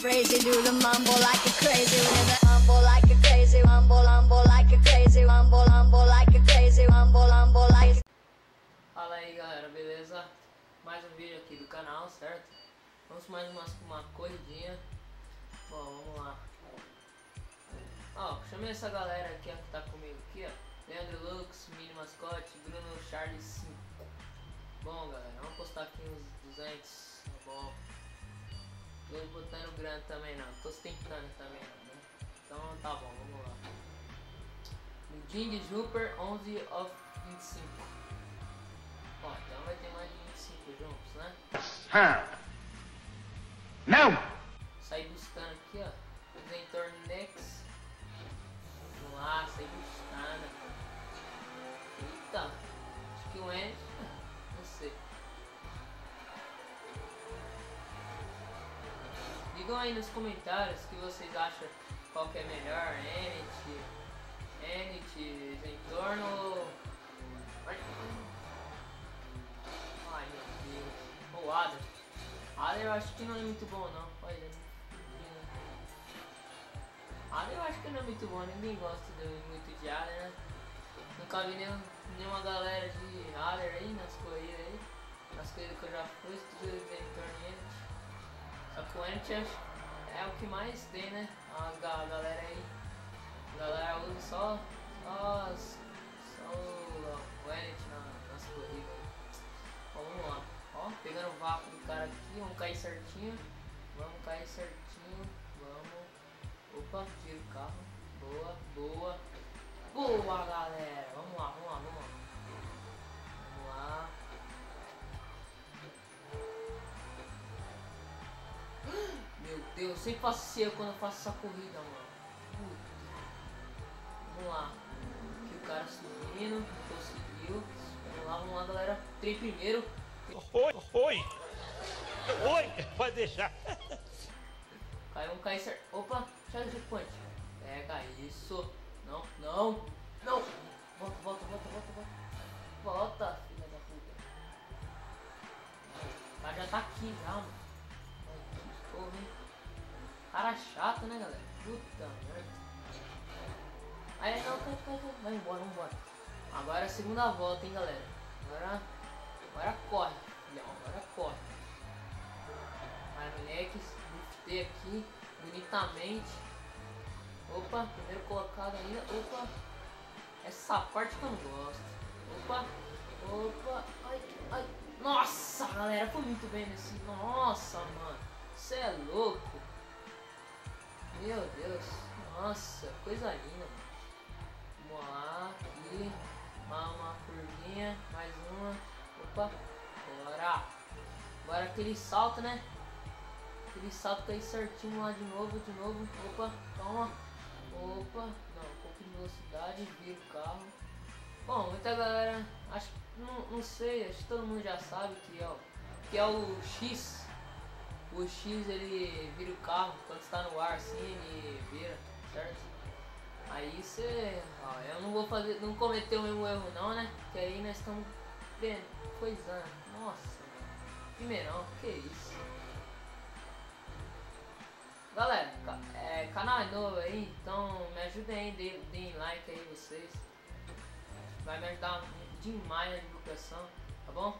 Crazy, do the mambo like a crazy, mambo like a crazy, mambo like a crazy, mambo like a crazy, mambo like. Fala aí galera, beleza? Mais um vídeo aqui do canal, certo? Vamos mais uma corridinha. Bom, vamos lá. Ó, chamei essa galera aqui ó, que tá comigo aqui, ó. Leandro Lux, Mini Mascote, Bruno Charles 5. Bom galera, vamos postar aqui uns 200, tá bom? Tô botando grande também não, tô tentando também não, né? Então tá bom, vamos lá. Jing Jumper 11 of 25. Ó, então vai ter mais de 25 juntos, né? Não! Sair buscando aqui, ó. Inventor Next. Vamos lá, sair buscando. Eita, acho que o End. Não sei. Digam aí nos comentários que vocês acham qual que é melhor, Enit, Zentorno. Ai meu Deus. Ou Adder. Adder eu acho que não é muito bom não. Olha. Adder eu acho que não é muito bom, ninguém gosta muito de Adder, né? Nunca vi nenhuma galera de Adder aí nas corridas aí. Nas corridas que eu já fui, tudo Zentorno Enit. Só que o Enit é o que mais tem, né? A galera aí. A galera usa só o Enit nas corridas aí. Bom, vamos lá. Ó, pegando o vácuo do cara aqui, vamos cair certinho. Vamos cair certinho. Vamos. Opa, tira o carro. Boa, boa. Boa galera. Vamos lá, vamos lá, vamos lá. Vamos lá. Meu Deus, eu sempre faço esse erro quando eu faço essa corrida, mano. Vamos lá. Aqui o cara subindo, conseguiu. Vamos lá, galera. Trem primeiro. Oi! Pode deixar. Vamos cair certo. Opa, chega o checkpoint. Pega isso. Não, não, não. Volta. Volta, filha da puta. O cara já tá aqui já, mano. Porra, hein? Cara chato, né, galera? Puta merda. Aí, não, cai. Vai embora, vambora. Agora é a segunda volta, hein, galera. Agora corre, filhão. Agora corre. Vai, moleques. Liftei aqui, bonitamente. Opa, primeiro colocado ainda. Opa. Essa parte que eu não gosto. Opa. Ai. Nossa, galera, foi muito bem nesse. Nossa, mano. Você é louco. Meu Deus. Nossa, coisa linda. Vamos lá, aqui. Uma curvinha. Mais uma. Opa. Bora. Agora aquele salto, né? Aquele salto aí certinho lá de novo. Opa, toma. Opa. Não, um pouco de velocidade. Vira o carro. Bom, muita galera. Acho que. Não sei, acho que todo mundo já sabe que é o X. O X ele vira o carro, quando está no ar assim ele vira, certo? Aí você, ó, eu não vou não cometer o mesmo erro não, né? Que aí nós estamos coisando. Nossa, mano. Primeirão, que isso? Galera, canal é novo aí, então me ajudem aí, deem like aí vocês. Vai me ajudar demais na divulgação, tá bom?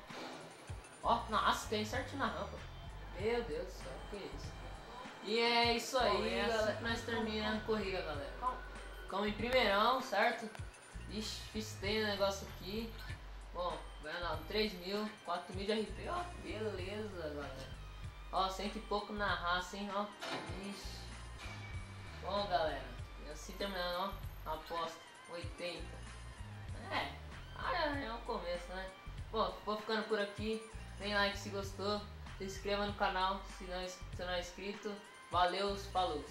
Ó, nossa, tem certinho na rampa. Meu Deus do céu, que isso? E é isso aí, galera, que nós terminamos a corrida, galera. Ficamos em primeirão, certo? Ixi, fistei o negócio aqui. Bom, ganhando 3 mil, 4 mil de RP, ó, beleza, galera. Ó, 100 e pouco na raça, hein, ó. Ixi. Bom, galera, assim terminando, ó, aposta, 80. É o começo, né? Bom, vou ficando por aqui. Deem like se gostou. Se inscreva no canal se não é inscrito. Valeu, falou!